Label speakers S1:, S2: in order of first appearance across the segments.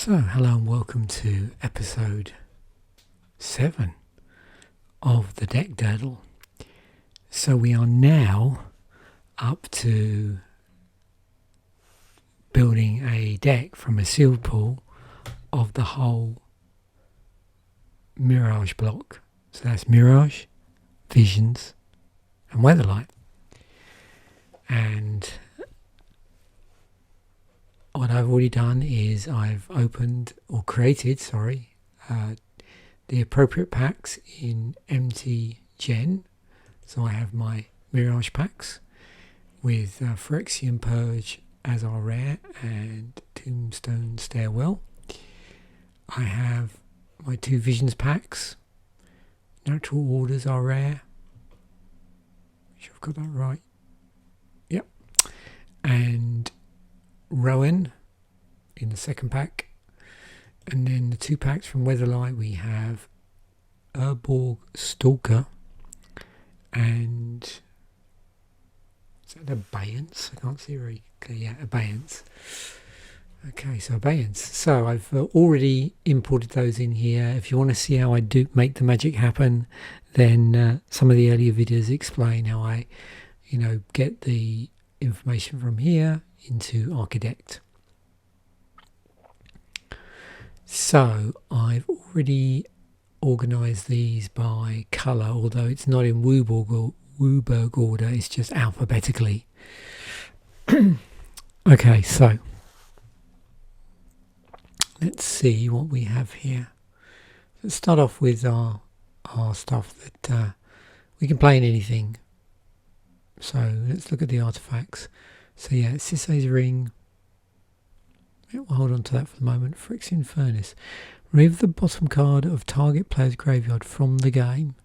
S1: So, hello and welcome to episode 7 of the deck Durdle. So we are now up to building a deck from a sealed pool of the whole Mirage block. So that's Mirage, Visions and Weatherlight. And what I've already done is I've created the appropriate packs in empty gen. So I have my Mirage packs with Phyrexian Purge as our rare and Tombstone Stairwell. I have my 2 Visions packs. Natural Orders are rare. Make sure I've got that right. Yep. And Rowan in the second pack, and then the 2 packs from Weatherlight we have Urborg Stalker and is that Abeyance? I can't see very clear. Yeah, Abeyance. Okay, so Abeyance. So I've already imported those in here. If you want to see how I do make the magic happen, then some of the earlier videos explain how I, get the information from here into Architect. So I've already organised these by colour, although it's not in Wooburg order, it's just alphabetically. Okay, so let's see what we have here. Let's start off with our stuff that we can play in anything. So let's look at the artefacts. So yeah, Sisay's Ring. We'll hold on to that for the moment. Phyrexian Furnace. Remove the bottom card of target player's graveyard from the game.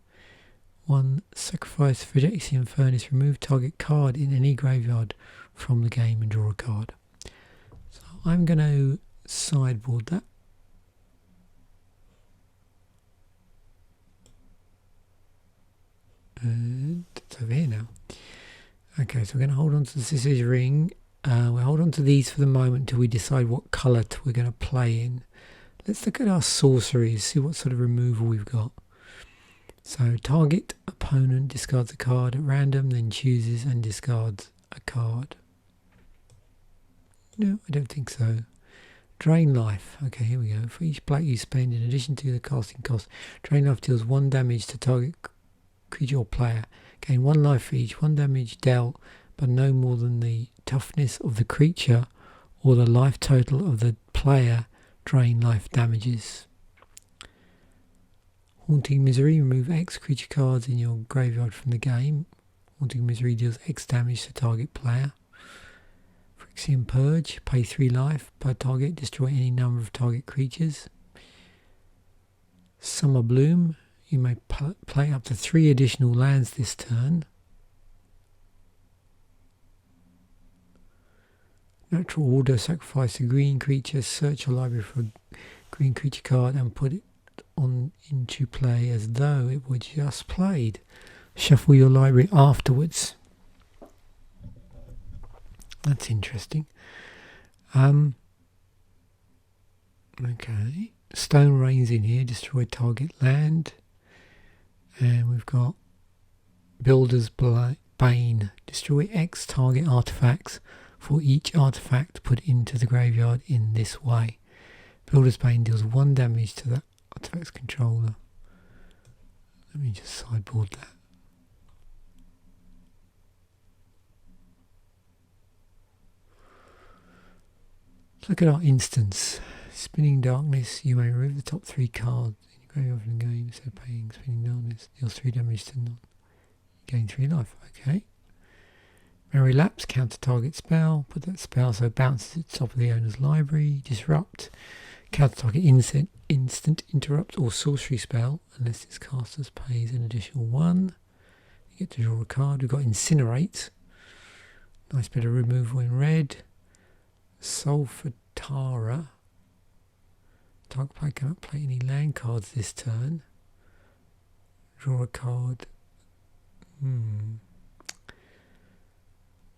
S1: 1. Sacrifice Phyrexian Furnace. Remove target card in any graveyard from the game and draw a card. So I'm going to sideboard that. And it's over here now. Okay, so we're going to hold on to the Sisay's Ring. We'll hold on to these for the moment until we decide what colour we're going to play in. Let's look at our sorceries, see what sort of removal we've got. So target opponent discards a card at random, then chooses and discards a card. No, I don't think so. Drain life. Okay, here we go. For each black you spend, in addition to the casting cost, drain life deals 1 damage to target creature or player. Gain 1 life for each 1 damage dealt, but no more than the toughness of the creature or the life total of the player drain life damages. Haunting Misery. Remove X creature cards in your graveyard from the game. Haunting Misery deals X damage to target player. Phyrexian Purge. Pay 3 life per target. Destroy any number of target creatures. Summer Bloom. You may play up to 3 additional lands this turn. Natural Order. Sacrifice a green creature, search your library for a green creature card and put it into play as though it were just played. Shuffle your library afterwards. That's interesting. Okay. Stone Rain's in here. Destroy target land. And we've got Builder's Bane. Destroy X target artifacts for each artifact put into the graveyard in this way. Builder's Bane deals 1 damage to that artifact's controller. Let me just sideboard that. Let's look at our instance. Spinning Darkness. You may remove the top 3 cards in your graveyard from the game, so paying Spinning Darkness deals 3 damage to none. Gain 3 life. Okay. Merry Lapse, counter target spell. Put that spell so it bounces at the top of the owner's library. Disrupt, counter target instant interrupt or sorcery spell unless its caster pays an additional 1. You get to draw a card. We've got Incinerate. Nice bit of removal in red. Solfatara. Target player cannot play any land cards this turn. Draw a card.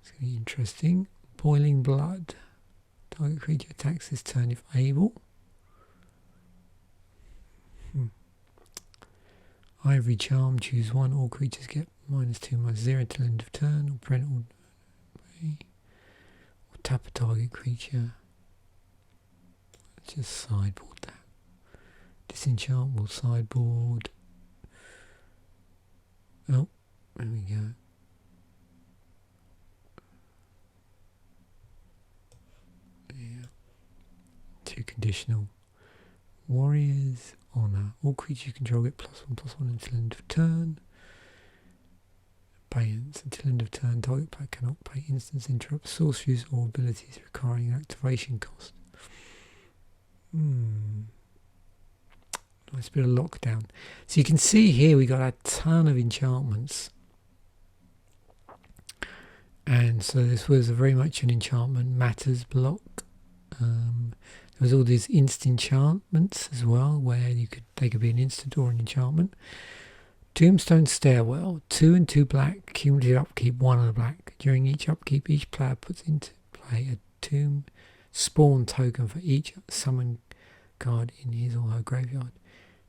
S1: It's going to be interesting. Boiling Blood. Target creature attacks this turn if able. Ivory Charm, choose one. All creatures get -2/-0 until end of turn. Or parental. Or tap a target creature. Let's just sideboard that. Disenchant will sideboard. Oh, there we go. Yeah. 2 conditional. Warriors Honor. All creatures you control get +1/+1 until end of turn. Abeyance. Until end of turn, target player cannot pay instants, interrupt, sorceries or abilities requiring an activation cost. Nice bit of lockdown. So you can see here we got a ton of enchantments. And so this was very much an enchantment matters block. There was all these instant enchantments as well, where they could be an instant or an enchantment. Tombstone Stairwell, 2 and 2 black, cumulative upkeep, 1 and a black. During each upkeep, each player puts into play a tomb spawn token for each summon card in his or her graveyard.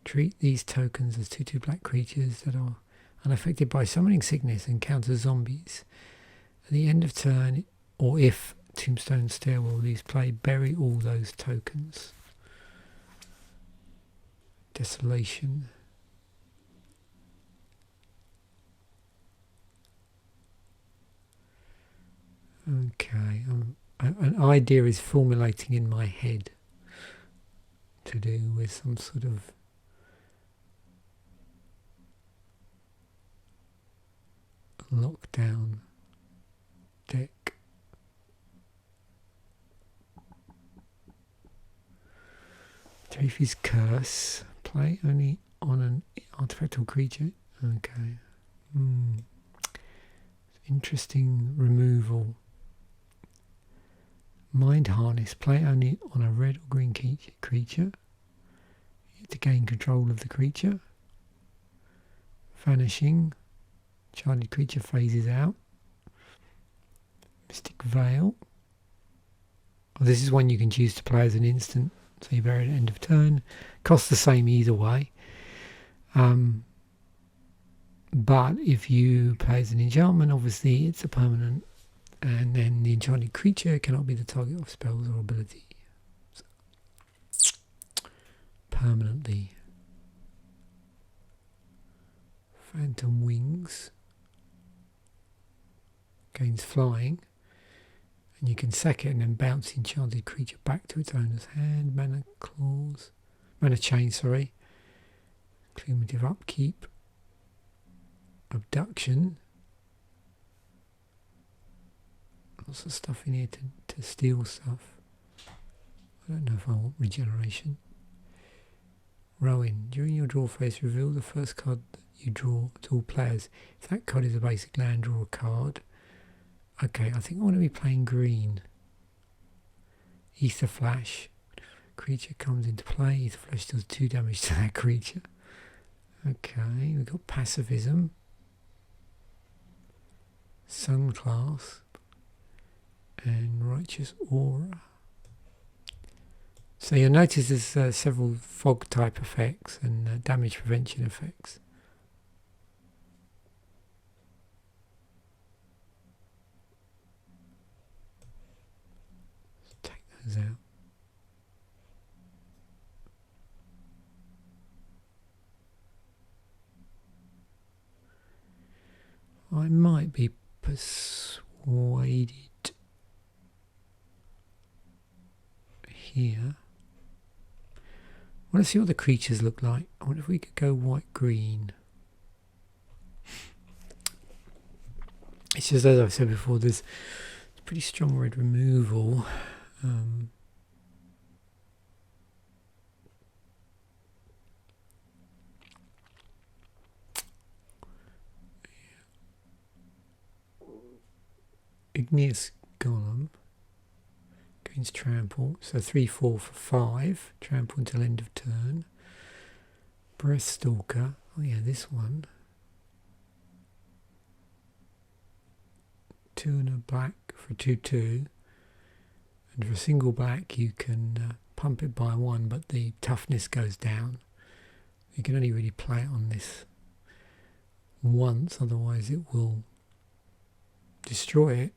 S1: Treat these tokens as 2/2 black creatures that are unaffected by summoning sickness and counter zombies. At the end of turn, or if Tombstone Stairwell leaves play, bury all those tokens. Desolation. Okay, an idea is formulating in my head to do with some sort of lockdown deck. Trophy's Curse. Play only on an artifactal creature. Okay. Interesting removal. Mind Harness. Play only on a red or green creature. To gain control of the creature. Vanishing. Charged creature phases out. Mystic Veil. Oh, this is one you can choose to play as an instant. So you bury it at end of turn. Costs the same either way. But if you play as an enchantment, obviously it's a permanent. And then the enchanted creature cannot be the target of spells or abilities. Permanently. Phantom Wings. Gains flying. And you can sack it and then bounce the enchanted creature back to its owner's hand. Mana chain, sorry. Cumulative upkeep. Abduction. Lots of stuff in here to steal stuff. I don't know if I want regeneration. Rowan. During your draw phase, reveal the first card that you draw to all players. If that card is a basic land, draw a card. Okay, I think I want to be playing green. Ether Flash. Creature comes into play. Ether Flash does 2 damage to that creature. Okay, we've got Pacifism. Sunclasp. And Righteous Aura. So you'll notice there's several fog type effects and damage prevention effects. Let's take those out. I might be persuaded here. I want to see what the creatures look like. I wonder if we could go white-green. It's just, as I've said before, there's pretty strong red removal. Igneous Golem. Gains trample, so 3/4 for 5. Trample until end of turn. Breathstalker. Oh yeah, this one. 2 and a black for 2/2. And for a single black, you can pump it by 1, but the toughness goes down. You can only really play it on this once, otherwise it will destroy it.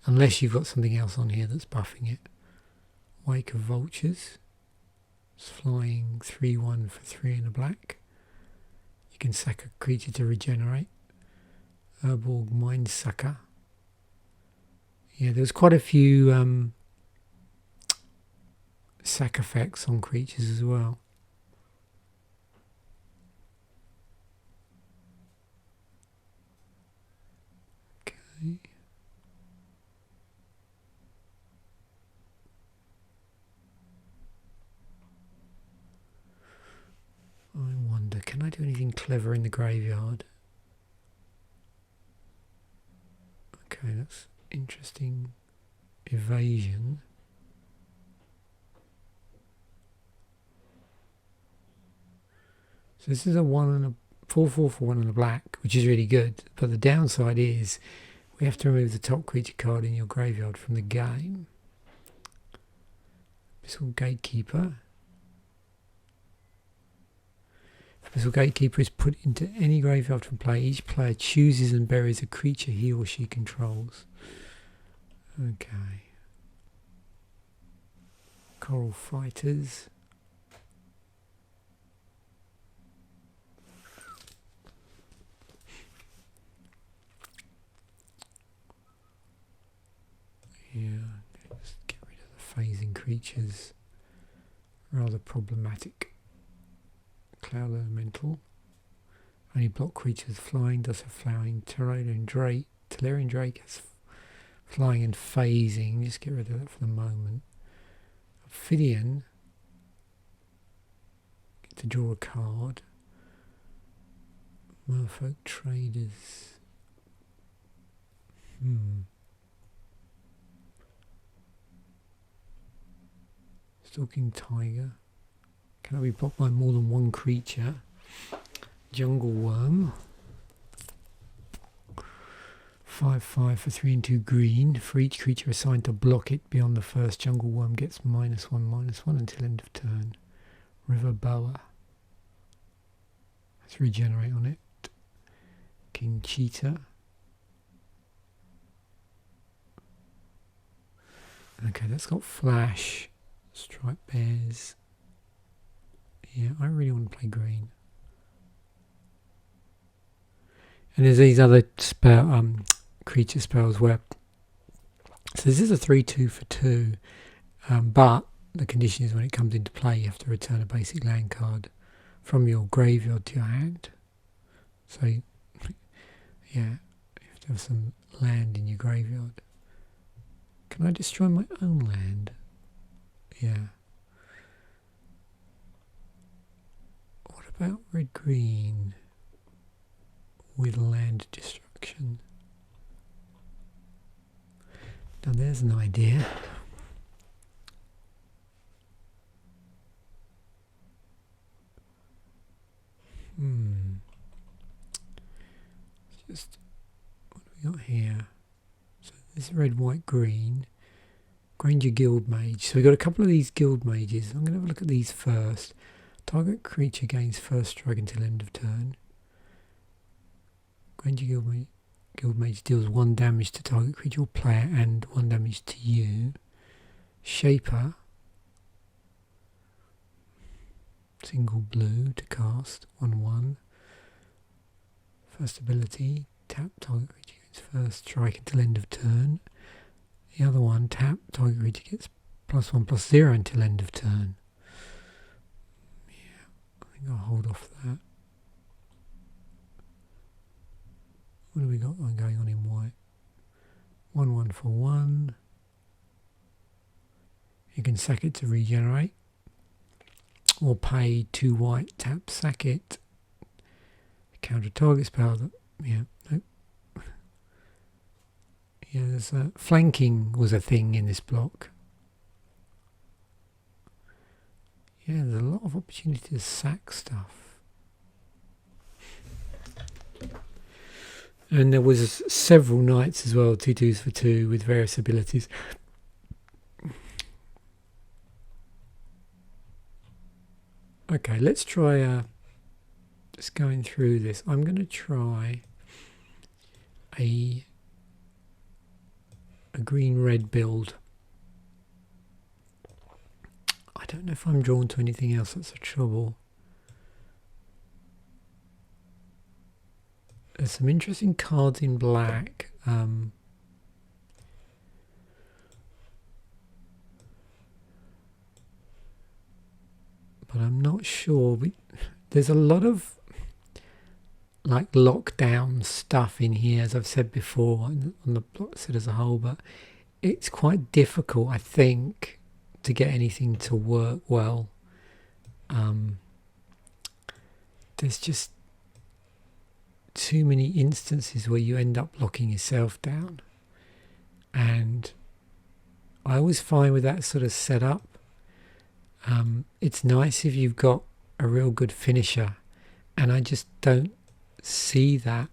S1: Unless you've got something else on here that's buffing it. Wake of Vultures. It's flying 3/1 for 3 and a black. You can sack a creature to regenerate. Urborg Mindsucker. Yeah, there's quite a few sack effects on creatures as well. Okay. I wonder, can I do anything clever in the graveyard? Okay, that's interesting. Evasion. So this is a 1 and a 4/4 for 1 and a black, which is really good. But the downside is we have to remove the top creature card in your graveyard from the game. Abyssal Gatekeeper. Abyssal Gatekeeper is put into any graveyard from play. Each player chooses and buries a creature he or she controls. Okay. Coral Fighters. Yeah, let's get rid of the phasing creatures. Rather problematic. Cloud Elemental. Only block creatures flying, does have flying. Tellurian Drake has flying and phasing. Just get rid of that for the moment. Ophidian. Get to draw a card. Merfolk Traders. Stalking Tiger. Can be blocked by more than one creature. Jungle Worm. 5/5 for 3 and 2 green. For each creature assigned to block it beyond the first, Jungle Worm gets -1/-1 until end of turn. River Boa. Let's regenerate on it. King Cheetah. Okay, that's got Flash. Striped Bears. Yeah, I really want to play green. And there's these other creature spells where, so this is a 3/2 for 2, but the condition is when it comes into play you have to return a basic land card from your graveyard to your hand. So yeah, you have to have some land in your graveyard. Can I destroy my own land? Yeah. What about red-green with land destruction? Now there's an idea. Just, what do we got here? So this is red, white, green. Granger Guild Mage. So we've got a couple of these Guild Mages. I'm going to have a look at these first. Target creature gains first strike until end of turn. Granger Guild Mage deals 1 damage to target creature or player and 1 damage to you. Shaper. Single blue to cast. 1/1. First ability. Tap target creature gains first strike until end of turn. The other one, tap, target creature gets +1/+0 until end of turn. Yeah, I think I'll hold off that. What do we got going on in white? 1/1 for 1. You can sack it to regenerate. Or pay 2 white, tap, sack it. Counter target spell. Yeah, nope. Yeah, there's flanking was a thing in this block. Yeah, there's a lot of opportunity to sack stuff. And there was several knights as well, 2/2s for 2 with various abilities. Okay, let's try just going through this. I'm going to try a green-red build. I don't know if I'm drawn to anything else. That's the trouble. There's some interesting cards in black. But I'm not sure. There's a lot of like lockdown stuff in here, as I've said before, on the plot set as a whole, but it's quite difficult, I think, to get anything to work well. There's just too many instances where you end up locking yourself down, and I always find with that sort of setup, it's nice if you've got a real good finisher, and I just don't see that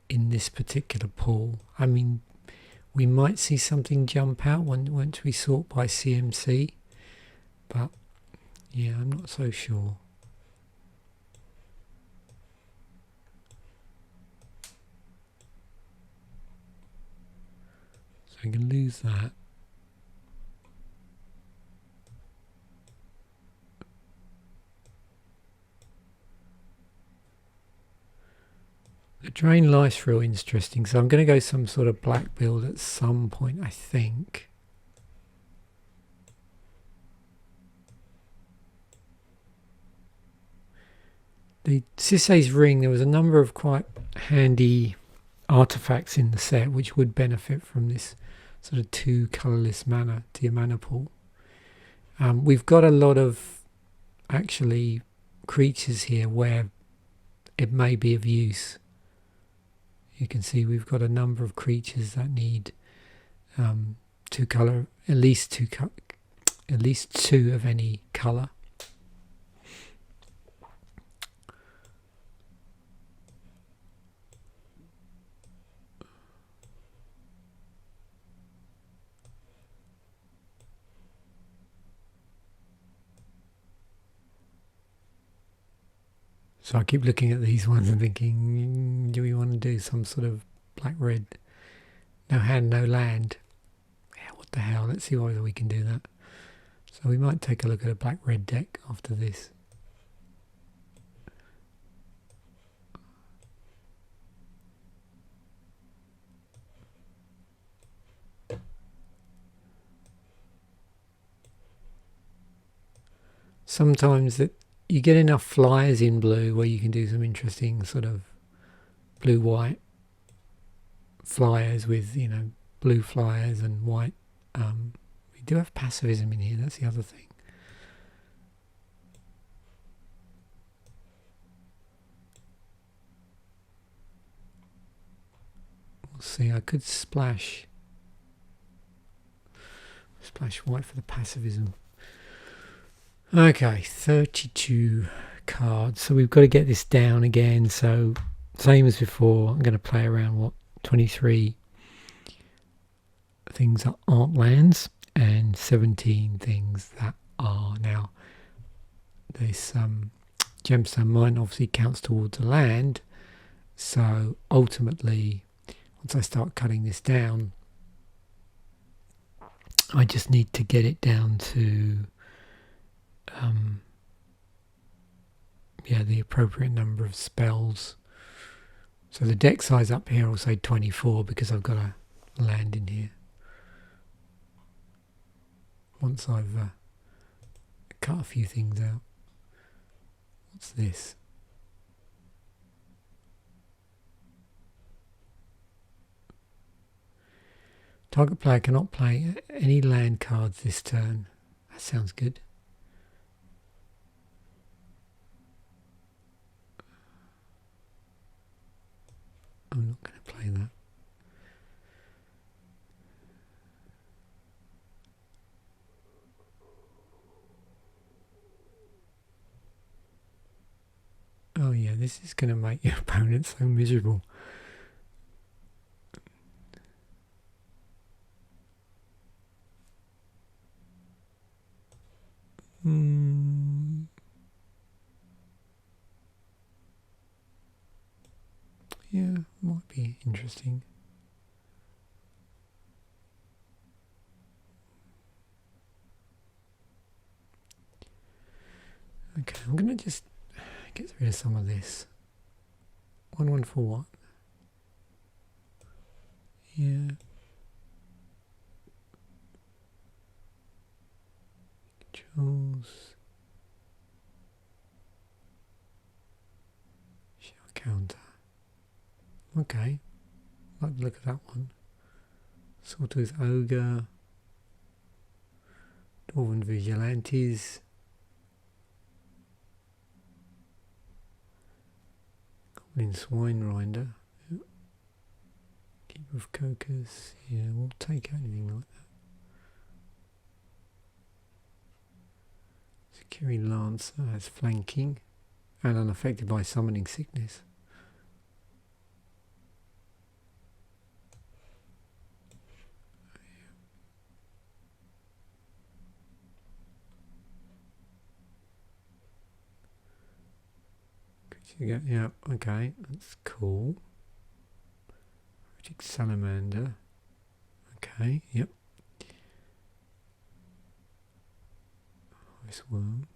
S1: in this particular pool. I mean, we might see something jump out once we sort by CMC, but yeah, I'm not so sure. So I can lose that. The drain life's real interesting, so I'm going to go some sort of black build at some point, I think. The Sisei's ring, there was a number of quite handy artifacts in the set which would benefit from this sort of 2 colourless mana to your mana pool. We've got a lot of actually creatures here where it may be of use. You can see we've got a number of creatures that need 2 colour, at least two of any colour. So I keep looking at these ones and thinking, do we want to do some sort of black-red, no hand, no land? Yeah, what the hell? Let's see whether we can do that. So we might take a look at a black-red deck after this. Sometimes you get enough flyers in blue where you can do some interesting sort of blue-white flyers with, you know, blue flyers and white. We do have pacifism in here, that's the other thing. We'll see, I could splash white for the pacifism. Okay, 32 cards. So we've got to get this down again. So same as before, I'm going to play around 23 things that aren't lands and 17 things that are. Now, this gemstone mine obviously counts towards a land. So ultimately, once I start cutting this down, I just need to get it down to the appropriate number of spells. So the deck size up here will say 24 because I've got a land in here. Once I've cut a few things out. What's this? Target player cannot play any land cards this turn. That sounds good. I'm not going to play that. Oh yeah, this is going to make your opponent so miserable. interesting. Okay, I'm going to just get rid of some of this. 1141. Yeah. Controls. Shell counter. Okay. Like the look of that one. Sawtooth Ogre. Dwarven Vigilantes. Goblin Swinerinder. Yep. Keeper of Cokers. Yeah, we'll take anything like that. Security Lancer has flanking and unaffected by summoning sickness. Yeah, okay, that's cool. Magic Salamander. Okay, yep. Ice Worm.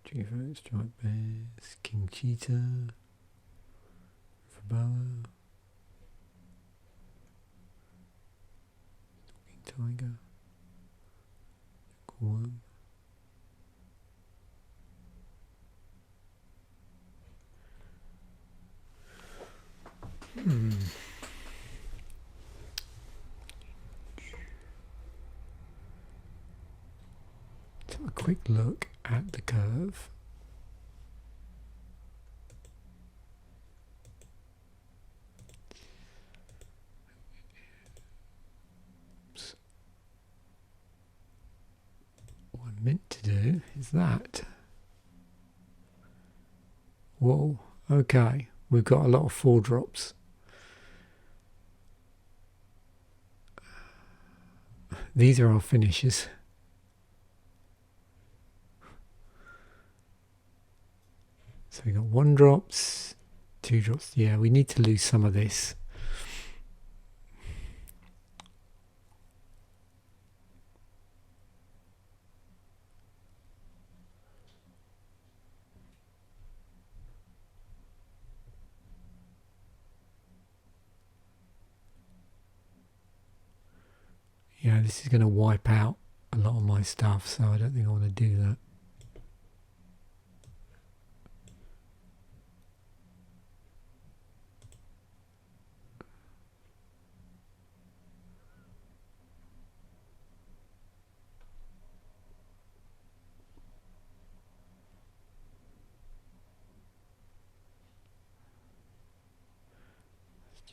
S1: Triggerfoot, Striped Bears, King Cheetah, Fabella, Stalking Tiger, Worm. Let's have a quick look at the curve. Oops. What I meant to do is that. Whoa, okay, we've got a lot of 4 drops. These are our finishers. So we got 1 drops, 2 drops. Yeah, we need to lose some of this. Yeah, this is going to wipe out a lot of my stuff, so I don't think I want to do that.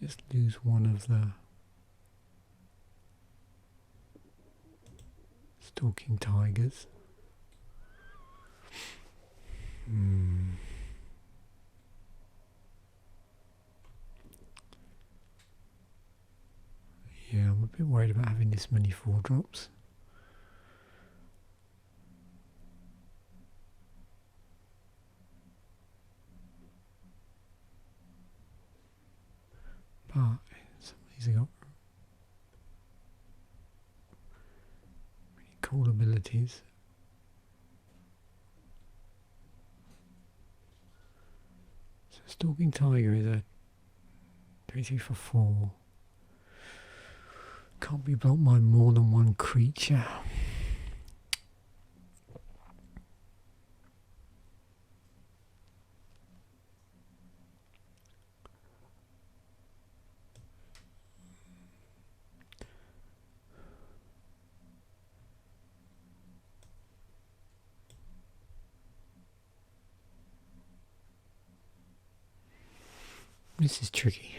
S1: Let's just lose one of the Stalking Tigers. Yeah, I'm a bit worried about having this many 4 drops. But some of these have got really cool abilities. So Stalking Tiger is a 3 for 4. Can't be blocked by more than 1 creature. This is tricky.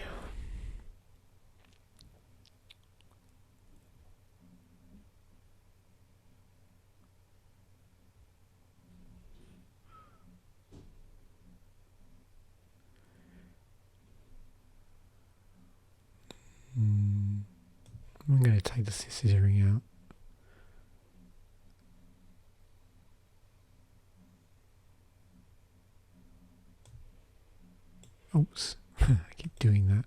S1: I'm going to take the scissoring out. Oops, I keep doing that.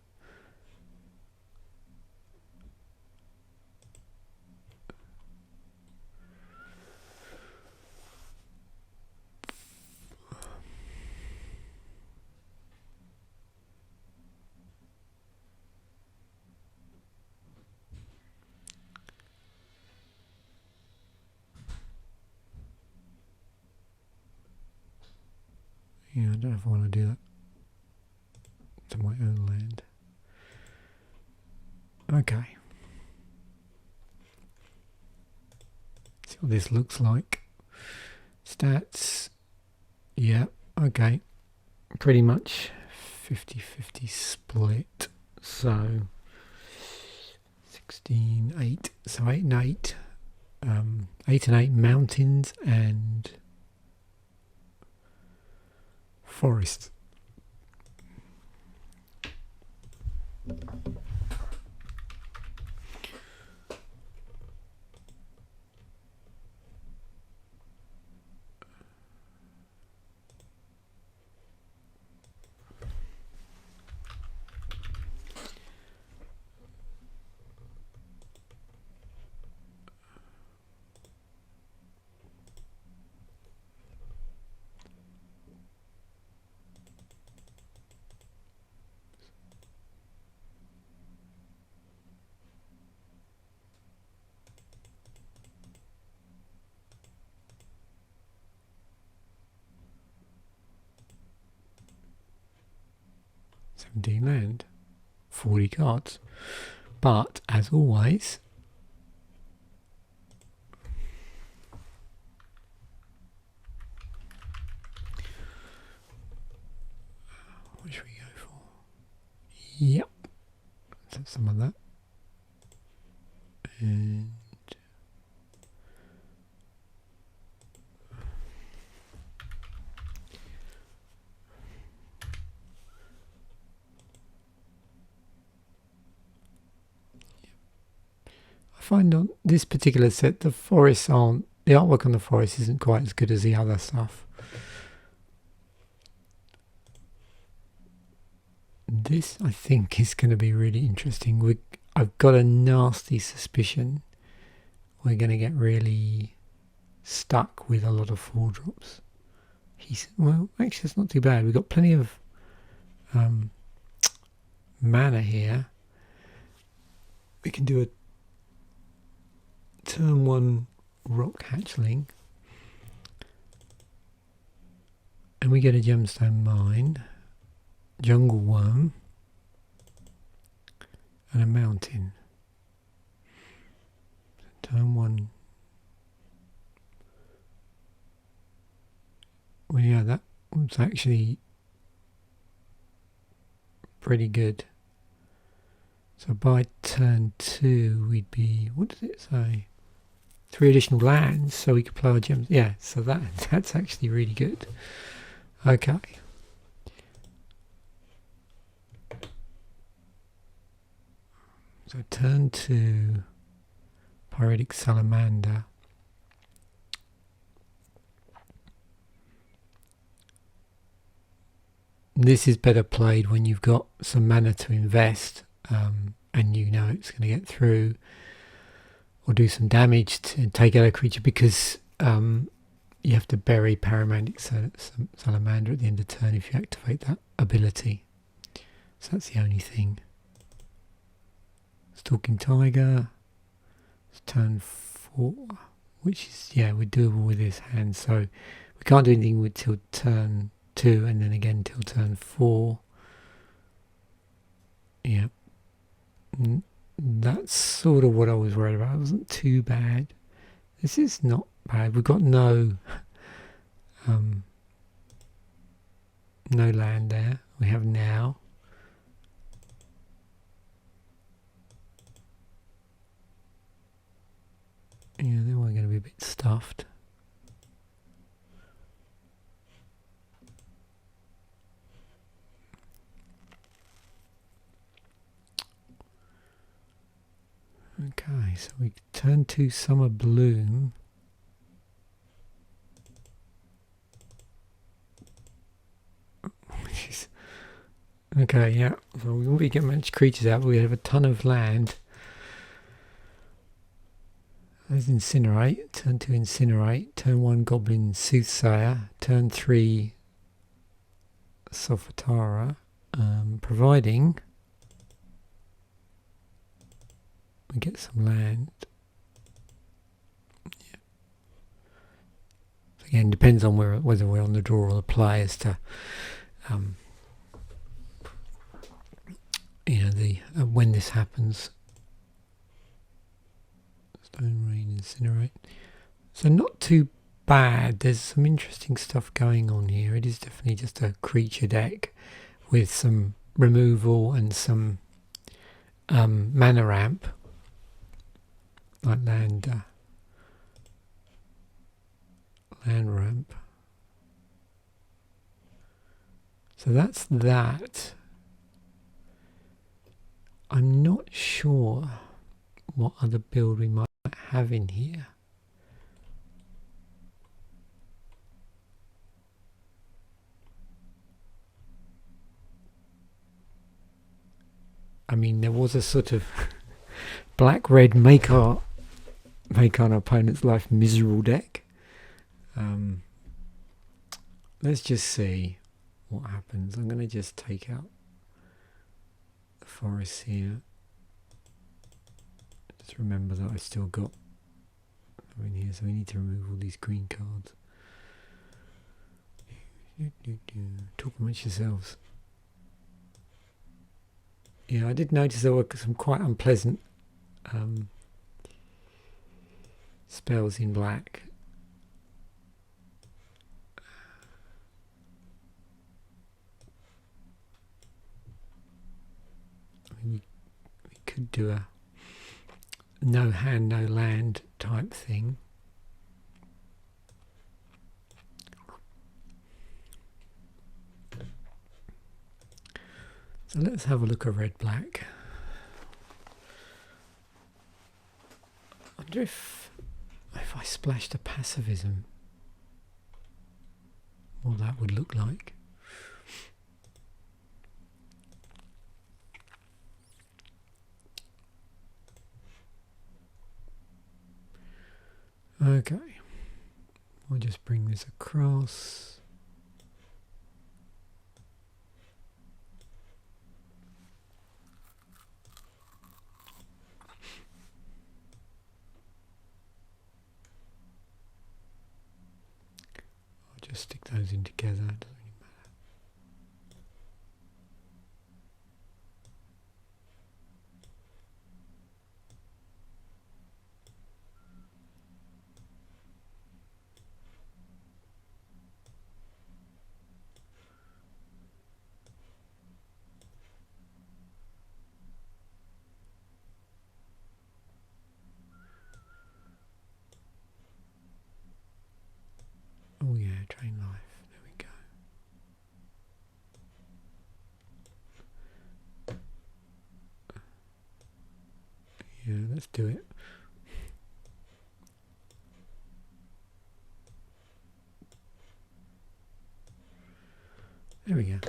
S1: Yeah, I don't know if I want to do that to my own land. Okay. See what this looks like. Stats. Yeah, okay. Pretty much 50-50 split. So 16, 8. So 8 and 8. 8 and 8 mountains and forests. Land, 40 cards, but as always, what should we go for? Yep, let's have some of that, and I find on this particular set the forests aren't, the artwork on the forest isn't quite as good as the other stuff. This I think is going to be really interesting. I've got a nasty suspicion we're going to get really stuck with a lot of 4-drops. Well, actually it's not too bad. We've got plenty of mana here. We can do a turn 1 rock hatchling, and we get a gemstone mine, jungle worm, and a mountain. Turn 1. Well, yeah, that was actually pretty good. So by turn 2 we'd be, what does it say? 3 additional lands, so we could play our gems. Yeah, so that's actually really good. Okay. So turn 2, Pyritic Salamander. This is better played when you've got some mana to invest, and you know it's going to get through or do some damage to take out a creature, because you have to bury Pyromantic Salamander at the end of turn if you activate that ability. So that's the only thing. Stalking Tiger. It's turn 4, which is, yeah, we're doable with this hand. So we can't do anything until turn 2, and then again till turn 4. Yeah. That's sort of what I was worried about. It wasn't too bad. This is not bad. We've got no land there. We have now. Yeah, then we're going to be a bit stuffed. Okay, so we turn to Summer Bloom. Which is Okay, yeah. So we won't be getting much creatures out, but we have a ton of land. There's Incinerate. Turn 2 Incinerate. Turn 1 Goblin Soothsayer. Turn 3 Sophatara. Providing we get some land. Yeah. Again, depends on whether we're on the draw or the play as to when this happens. Stone Rain, Incinerate. So not too bad. There's some interesting stuff going on here. It is definitely just a creature deck with some removal and some mana ramp, like land ramp. So that's that. I'm not sure what other build we might have in here. I mean, there was a sort of black-red make our opponent's life miserable deck. Let's just see what happens. I'm going to just take out the forest here. Just remember that I still got them in here, so we need to remove all these green cards. Talk amongst yourselves. Yeah, I did notice there were some quite unpleasant spells in black. I mean, we could do a no hand, no land type thing. So let's have a look at red-black. I wonder if I splashed a pacifism, what that would look like. Okay, we'll just bring this across. I'll just stick those in together. Doesn't really matter. Oh yeah, train life. There we go. Yeah, let's do it. There we go.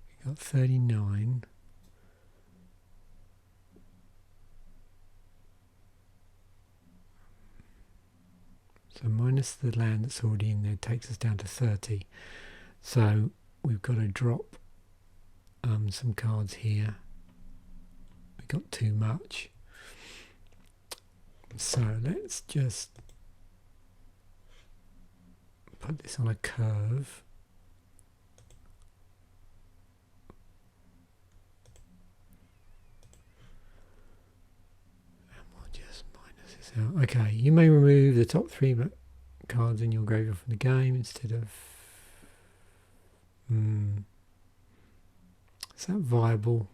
S1: We got 39. So minus the land that's already in there takes us down to 30. So we've got to drop some cards here. We got too much. So let's just put this on a curve. And we'll just minus this out. Okay, you may remove the top 3 cards in your graveyard from the game instead of... Is that viable?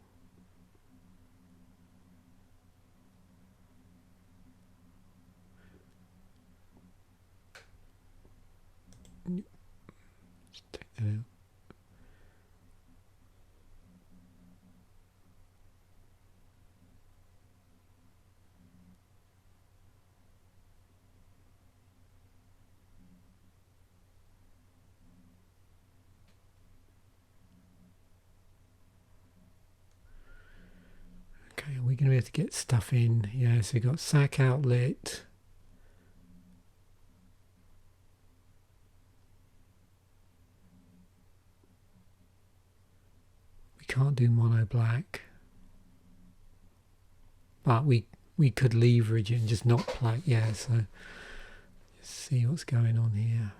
S1: Let's take that out. going to be able to get stuff in. Yeah, so we've got sack outlet. We can't do mono black. But we could leverage it and just not black. Yeah, so let's see what's going on here.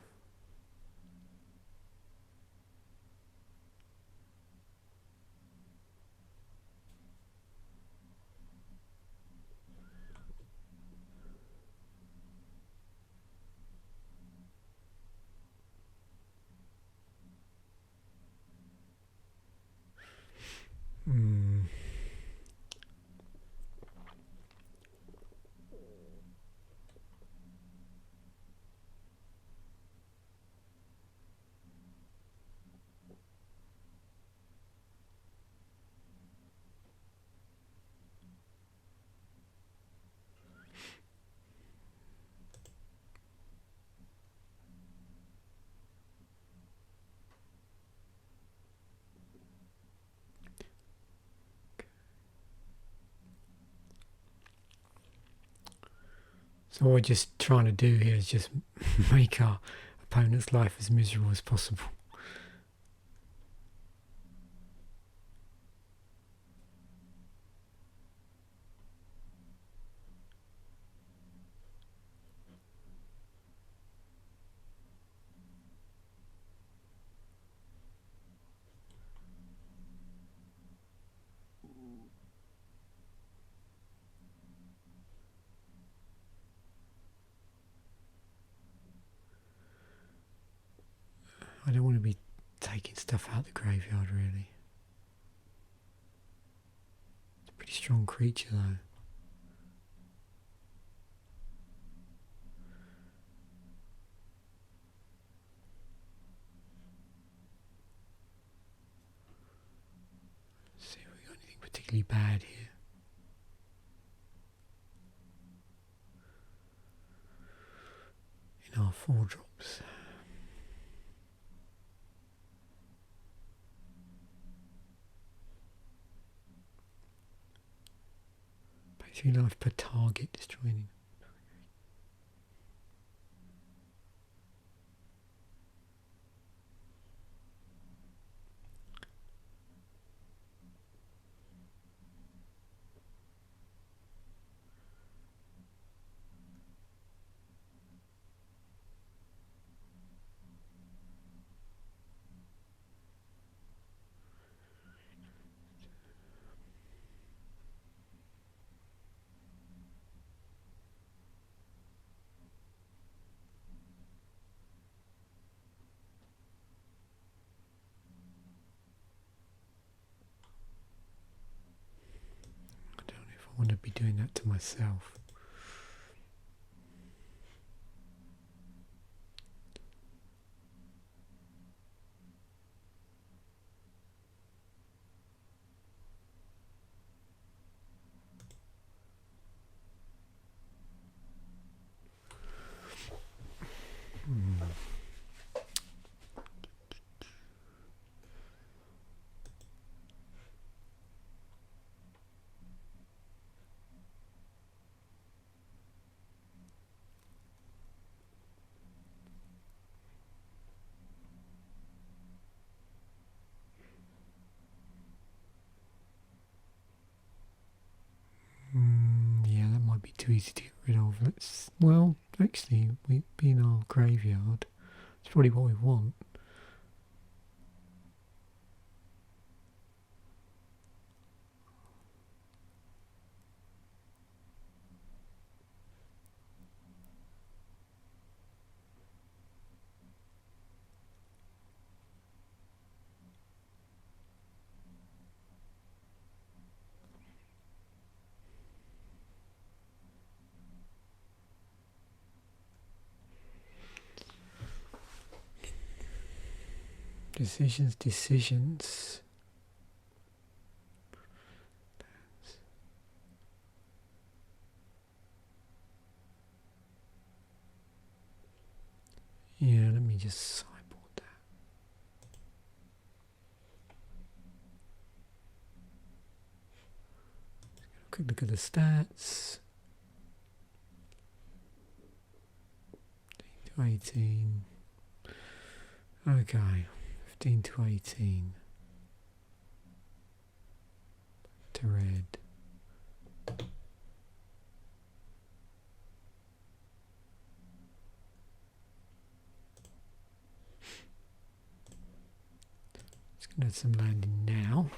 S1: So what we're just trying to do here is just make our opponent's life as miserable as possible. I don't want to be taking stuff out of the graveyard, really. It's a pretty strong creature, though. Let's see if we've got anything particularly bad here. In our 4-drops. Pay 3 life per target, destroying. I want to be doing that to myself. Yeah, that might be too easy to get rid of. Well, actually, we be in our graveyard. It's probably what we want. Decisions. Yeah, let me just sideboard that. Quick look at the stats. 15 to 18. Okay, 15 to 18. To red. Just going to add some landing now.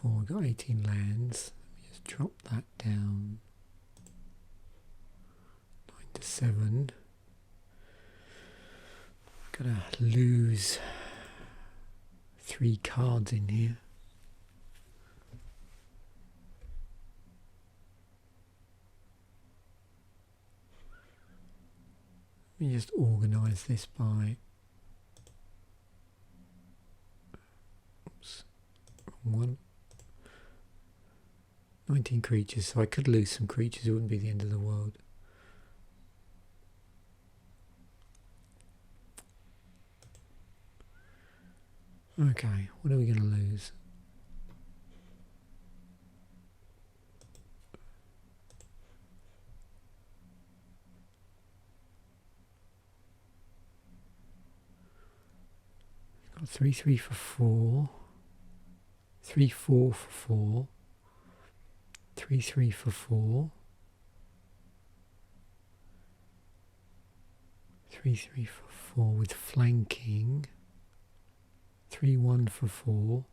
S1: We've got 18 lands. Let me just drop that down. 9 to 7. Gonna lose 3 cards in here. Let me just organise this by. Oops, wrong one. 19 creatures, so I could lose some creatures, it wouldn't be the end of the world. Okay, what are we going to lose? Got 3/3 for 4. 3/4 for 4. 3/3 for 4. 3/3 for 4 with flanking. 3/1 for 4.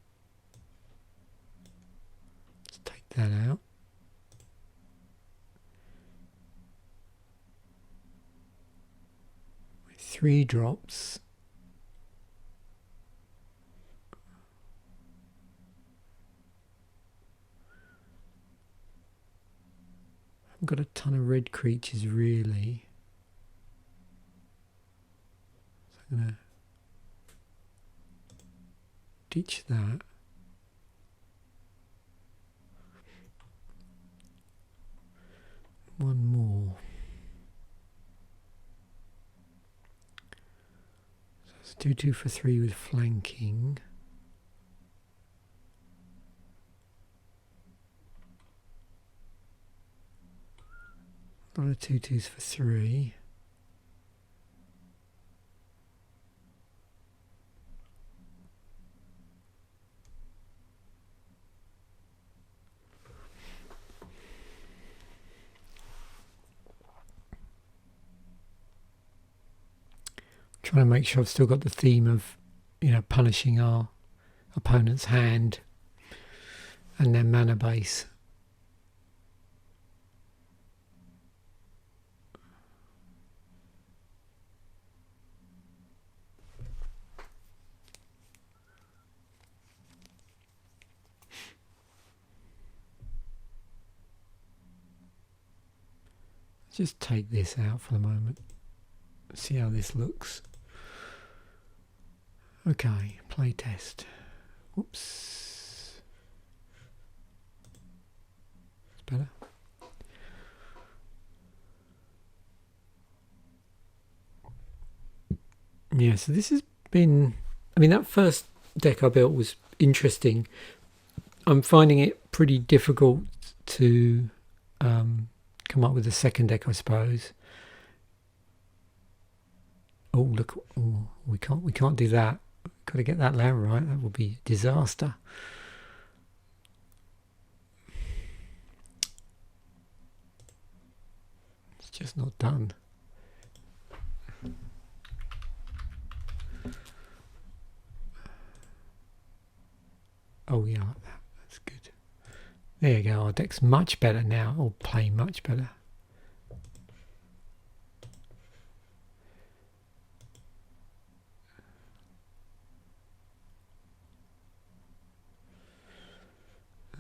S1: Let's take that out. With 3 drops. I've got a ton of red creatures really. So I'm going to ditch that. One more. So it's 2/2 for 3 with flanking. A lot of 2/2s for 3. Trying to make sure I've still got the theme of, punishing our opponent's hand and their mana base. Just take this out for the moment. See how this looks. Okay, play test. Whoops. It's better. Yeah, so this has been, that first deck I built was interesting. I'm finding it pretty difficult to come up with a second deck, I suppose. Oh, look! Oh, we can't do that. Got to get that land right. That will be a disaster. It's just not done. Oh yeah, like that. That's good. There you go. Our deck's much better now. Or playing much better.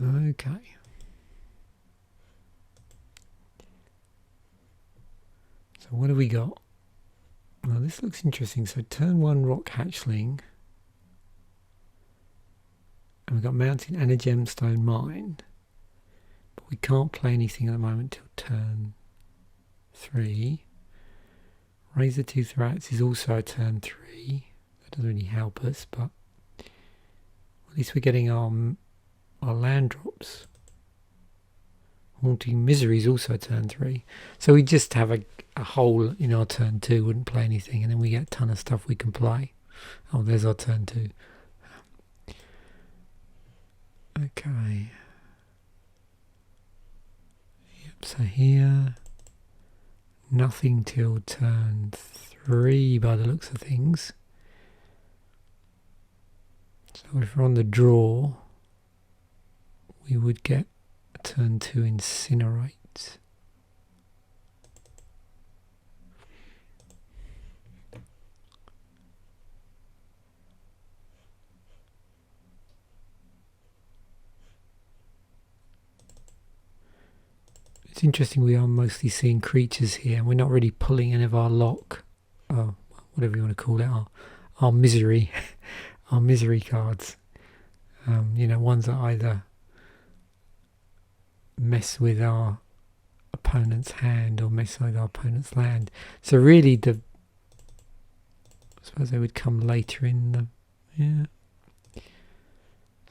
S1: Okay. So what have we got? Now this looks interesting. So turn 1 rock hatchling. And we've got mountain and a gemstone mine. But we can't play anything at the moment till turn 3. Razor Tooth Rats is also a turn 3. That doesn't really help us, but at least we're getting our land drops. Haunting Misery is also a turn 3. So we just have a hole in our turn 2, wouldn't play anything, and then we get a ton of stuff we can play. Oh, there's our turn 2. Okay. Yep, so here, nothing till turn 3 by the looks of things. So if we're on the draw, we would get a turn 2 Incinerate. It's interesting, we are mostly seeing creatures here, and we're not really pulling any of our lock, whatever you want to call it, our misery, our misery cards. You know, ones that either mess with our opponent's hand or mess with our opponent's land. So really, I suppose they would come later in the, yeah.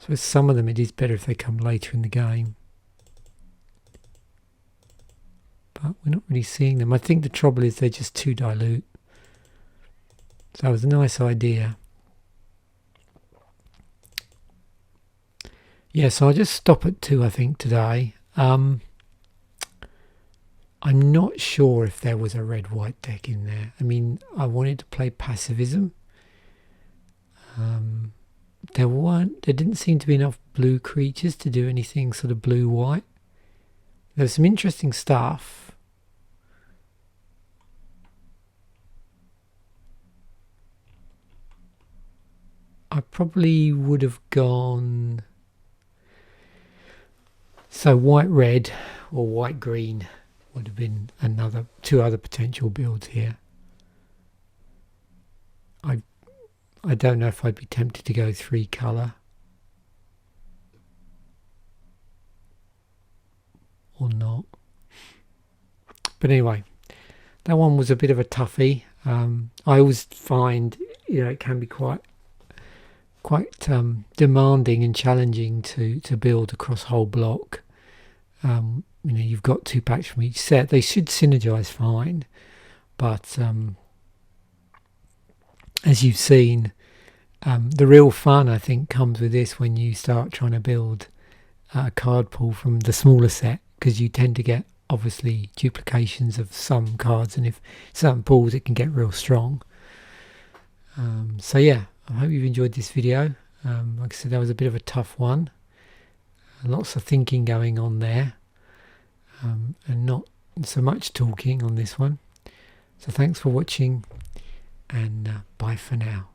S1: So some of them, it is better if they come later in the game. But we're not really seeing them. I think the trouble is they're just too dilute. So that was a nice idea. Yeah, so I'll just stop at 2, I think, today. I'm not sure if there was a red-white deck in there. I mean, I wanted to play Passivism. There didn't seem to be enough blue creatures to do anything sort of blue-white. There's some interesting stuff. I probably would have gone, so white-red or white-green would have been two other potential builds here. I don't know if I'd be tempted to go 3 colour or not. But anyway, that one was a bit of a toughie. I always find, you know, it can be quite demanding and challenging to build across whole block. You know, you've got 2 packs from each set. They should synergize fine, but as you've seen, the real fun, I think, comes with this when you start trying to build a card pool from the smaller set, because you tend to get obviously duplications of some cards, and if certain pools it can get real strong. So yeah, I hope you've enjoyed this video. Like I said, that was a bit of a tough one. Lots of thinking going on there, and not so much talking on this one. So thanks for watching, and bye for now.